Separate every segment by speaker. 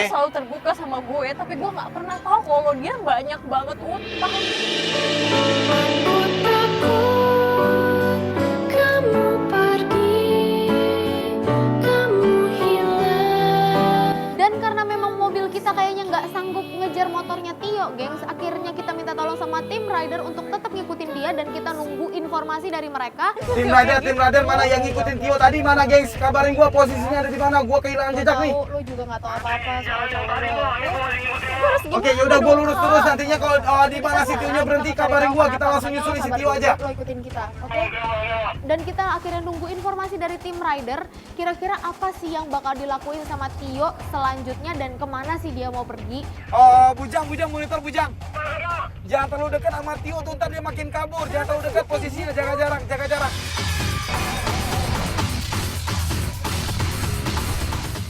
Speaker 1: tuh selalu terbuka sama gue, tapi gue nggak pernah tahu kalau dia banyak banget utang. Dan karena memang mobil kita kayaknya nggak sanggup ngejar motornya Tio, gengs, akhirnya kita minta tolong sama tim rider untuk tetap ngikutin dia dan kita nunggu informasi dari mereka.
Speaker 2: Tim rider mana yang ngikutin Tio tadi mana, gengs? Kabarin gua posisinya ada di mana. Gua kehilangan jejak nih.
Speaker 1: Lo juga nggak tahu apa-apa soal cowoknya.
Speaker 2: Oke, yaudah gua lurus terus. Nantinya kalau di mana si Tio-nya berhenti, kabarin gua. Kita langsung nyusul si Tio aja.
Speaker 1: Lo ikutin kita, oke? Dan kita akhirnya nunggu informasi dari tim rider. Kira-kira apa sih yang bakal dilakuin sama Tio selanjutnya dan kemana sih dia mau pergi?
Speaker 2: Bujang, monitor Bujang. Jangan terlalu dekat sama Tio tuh, ntar dia makin kabur. Jangan terlalu dekat posisinya, jaga jarak.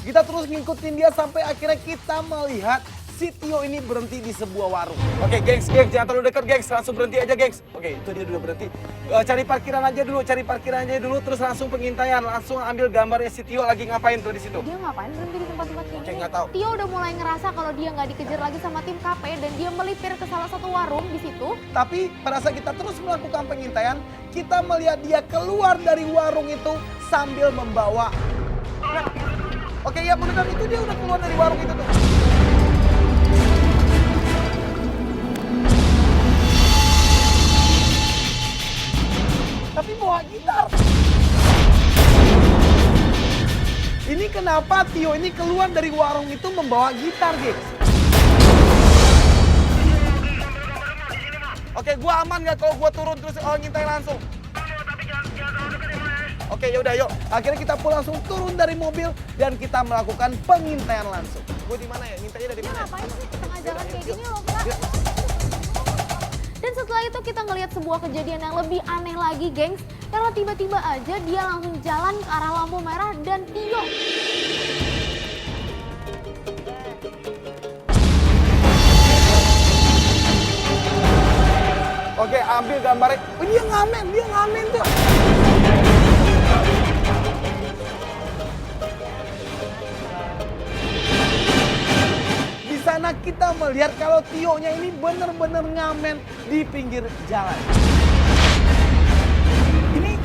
Speaker 2: Kita terus ngikutin dia sampai akhirnya kita melihat si Tio ini berhenti di sebuah warung. Oke, gengs, jangan terlalu dekat, gengs. Langsung berhenti aja, gengs. Oke, itu dia udah berhenti. Cari parkiran aja dulu, terus langsung pengintaian. Langsung ambil gambarnya si Tio lagi ngapain tuh di situ.
Speaker 1: Dia ngapain berhenti di tempat-tempat kayak
Speaker 2: Oke,
Speaker 1: gini?
Speaker 2: nggak tahu.
Speaker 1: Tio udah mulai ngerasa kalau dia nggak dikejar lagi sama tim KP dan dia melipir ke salah satu warung di situ.
Speaker 2: Tapi pada saat kita terus melakukan pengintaian, kita melihat dia keluar dari warung itu sambil membawa. Oke, ya benar, itu dia udah keluar dari warung itu tuh. Tapi bawa gitar. Ini kenapa Tio ini keluar dari warung itu membawa gitar, guys? Oke, gua aman nggak kalau gua turun terus ngintai langsung? Oke, yaudah yuk. Akhirnya kita pun langsung turun dari mobil dan kita melakukan pengintaian langsung. Gue di mana ya? Ngintainya dari mana?
Speaker 1: Ngapain sih tengah jalan kayak gini loh, Pak? Dan setelah itu kita ngelihat sebuah kejadian yang lebih aneh lagi, gengs. Karena tiba-tiba aja dia langsung jalan ke arah lampu merah dan Tio.
Speaker 2: Oke, ambil gambarnya. Oh, dia ngamen tuh. Di sana kita melihat kalau Tio-nya ini bener-bener ngamen di pinggir jalan.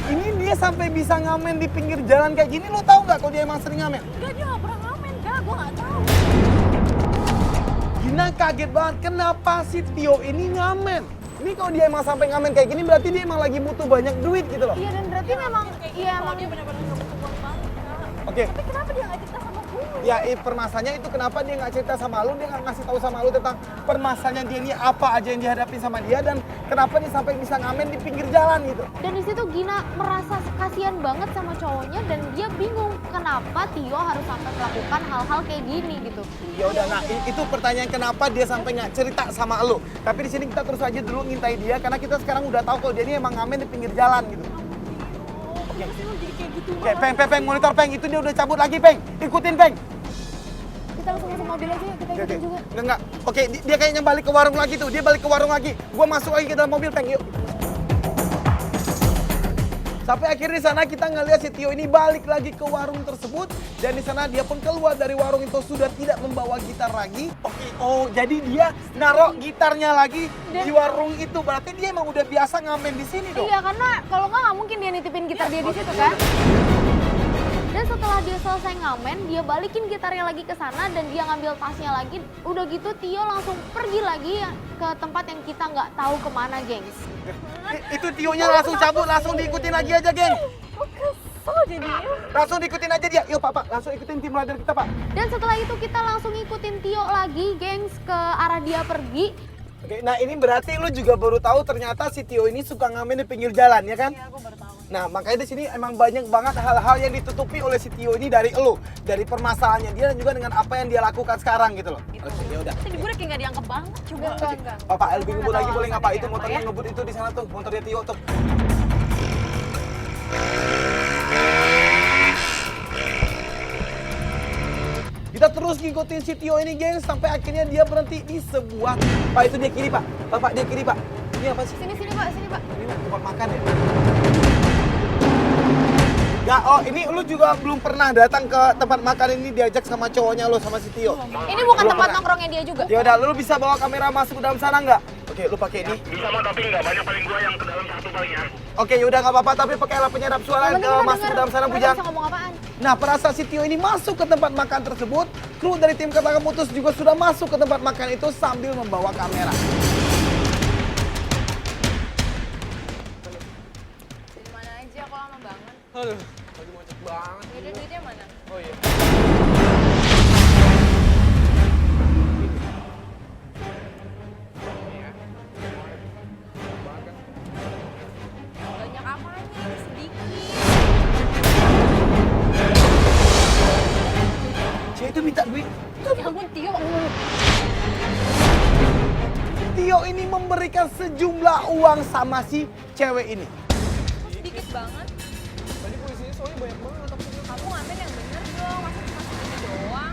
Speaker 2: Ini dia sampai bisa ngamen di pinggir jalan kayak gini, lo tahu nggak kalau dia emang sering ngamen?
Speaker 1: Enggak, dia nggak pernah ngamen, Kak. Gue nggak tahu.
Speaker 2: Gina kaget banget, kenapa si Tio ini ngamen? Ini kalau dia emang sampai ngamen kayak gini berarti dia emang lagi butuh banyak duit gitu loh.
Speaker 1: Iya, dan berarti memang emang
Speaker 3: dia benar-benar nggak butuh uang banget, Kak.
Speaker 2: Oke.
Speaker 3: Tapi kenapa dia nggak cerita sama gue?
Speaker 2: Ya, permasalahannya itu kenapa dia nggak cerita sama lu, dia nggak ngasih tahu sama lu tentang permasalahan dia ini apa aja yang dihadapi sama dia dan kenapa dia sampai bisa ngamen di pinggir jalan gitu.
Speaker 1: Dan di situ Gina merasa kasihan banget sama cowoknya dan dia bingung kenapa Tio harus sampai melakukan hal-hal kayak gini gitu.
Speaker 2: Ya udah, nah itu pertanyaan kenapa dia sampai nggak cerita sama lu. Tapi di sini kita terus aja dulu ngintai dia karena kita sekarang udah tahu kalau dia ini emang ngamen di pinggir jalan gitu.
Speaker 3: Oke. Lu jadi kayak gitu
Speaker 2: Oke, Peng, monitor Peng, itu dia udah cabut lagi, Peng. Ikutin, Peng.
Speaker 1: Kita langsung masuk mobil aja ya, kita ikutin juga.
Speaker 2: Enggak. Oke, dia kayaknya balik ke warung lagi tuh. Dia balik ke warung lagi. Gua masuk lagi ke dalam mobil, Peng, yuk. Sampai akhirnya di sana kita ngeliat si Tio ini balik lagi ke warung tersebut dan di sana dia pun keluar dari warung itu sudah tidak membawa gitar lagi. Oke, oh jadi dia naruh gitarnya lagi di warung itu. Berarti dia emang udah biasa ngamen di sini dong.
Speaker 1: Iya, karena kalau nggak mungkin dia nitipin gitar dia di situ kan. Dan setelah dia selesai ngamen, dia balikin gitarnya lagi ke sana dan dia ngambil tasnya lagi. Udah gitu Tio langsung pergi lagi ke tempat yang kita nggak tahu kemana, gengs.
Speaker 2: Itu Tio-nya langsung cabut, langsung diikutin lagi aja, geng.
Speaker 3: Kesel jadinya.
Speaker 2: Langsung diikutin aja dia. Yuk, Pak, langsung ikutin tim rider kita, Pak.
Speaker 1: Dan setelah itu kita langsung ngikutin Tio lagi, gengs, ke arah dia pergi.
Speaker 2: Oke, nah ini berarti lu juga baru tahu ternyata si Tio ini suka ngamen di pinggir jalan, ya kan?
Speaker 3: Iya, aku baru tahu.
Speaker 2: Nah, makanya di sini emang banyak banget hal-hal yang ditutupi oleh si Tio ini dari elu, dari permasalahannya dia dan juga dengan apa yang dia lakukan sekarang gitu loh.
Speaker 3: Gitu.
Speaker 2: Oke, ya udah.
Speaker 3: Tadi gue udah kayak nggak dianggap banget juga.
Speaker 1: Enggak.
Speaker 2: Pak, lebih ngebut lagi boleh nggak Pak? Itu
Speaker 3: Ya,
Speaker 2: motornya
Speaker 3: Pak, ya.
Speaker 2: ngebut itu di sana tuh, motornya Tio tuh. Kita terus ngikutin si Tio ini, geng, sampai akhirnya dia berhenti di sebuah. Pak, itu dia kiri, Pak. Pak, dia kiri, Pak. Ini apa sih?
Speaker 1: Sini Pak, sini Pak.
Speaker 2: Ini tempat makan ya? Ya, oh ini lu juga belum pernah datang ke tempat makan ini diajak sama cowoknya lu sama si Tio.
Speaker 1: Ini bukan
Speaker 2: Belum
Speaker 1: tempat
Speaker 2: pernah.
Speaker 1: nongkrongnya dia juga.
Speaker 2: Ya udah, lu bisa bawa kamera masuk ke dalam sana nggak? Oke, lu pakai ini.
Speaker 4: Bisa mah tapi nggak banyak, paling gua yang ke dalam satu paling ya.
Speaker 2: Oke, yaudah nggak apa-apa, tapi pakai alat penyerap suara
Speaker 1: Yang penting kita
Speaker 2: masuk ke
Speaker 1: denger
Speaker 2: dalam sana,
Speaker 1: mereka
Speaker 2: Bujang.
Speaker 1: bisa ngomong apaan.
Speaker 2: Nah, pada saat si Tio ini masuk ke tempat makan tersebut, kru dari tim Kata Keputus juga sudah masuk ke tempat makan itu sambil membawa kamera.
Speaker 3: Di mana aja kok lama banget.
Speaker 2: Aduh, lagi macet banget.
Speaker 3: Yaudah duitnya mana?
Speaker 2: Oh iya.
Speaker 3: Banyak apanya? Sedikit.
Speaker 2: Cewek itu minta duit.
Speaker 3: Ya ampun Tio.
Speaker 2: Tio ini memberikan sejumlah uang sama si cewek ini.
Speaker 3: Sedikit banget.
Speaker 2: Tadi polisinya soalnya banyak banget.
Speaker 3: Kamu ngambil yang bener dong. Masa cuma segini doang?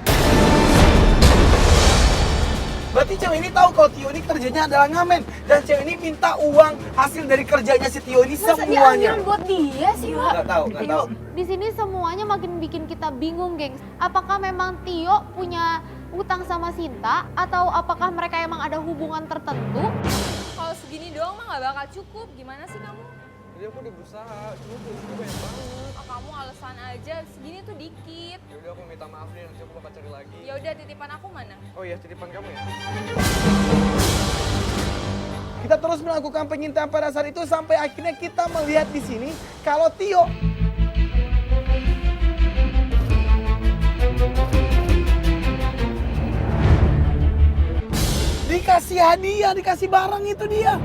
Speaker 2: Berarti cewek ini tahu kalau Tio ini kerjanya adalah ngamen. Dan cewek ini minta uang hasil dari kerjanya si Tio ini
Speaker 1: Masa
Speaker 2: semuanya.
Speaker 1: diambil buat dia sih, Wak?
Speaker 2: Nggak tahu, nggak tahu.
Speaker 1: Di sini semuanya makin bikin kita bingung, gengs. Apakah memang Tio punya utang sama Sinta atau apakah mereka emang ada hubungan tertentu?
Speaker 3: Kalau segini doang mah nggak bakal cukup. Gimana sih kamu?
Speaker 5: Jadi aku udah berusaha, cuma polisinya banyak banget.
Speaker 3: Oh, kamu alasan aja. Segini tuh dikit.
Speaker 5: Ya udah aku minta maaf nih, nanti aku bakal cari lagi.
Speaker 3: Ya udah titipan aku mana?
Speaker 5: Oh iya, titipan kamu ya?
Speaker 2: Kita terus melakukan pengintaan pada saat itu sampai akhirnya kita melihat di sini kalau Tio dikasih hadiah, dikasih barang itu dia.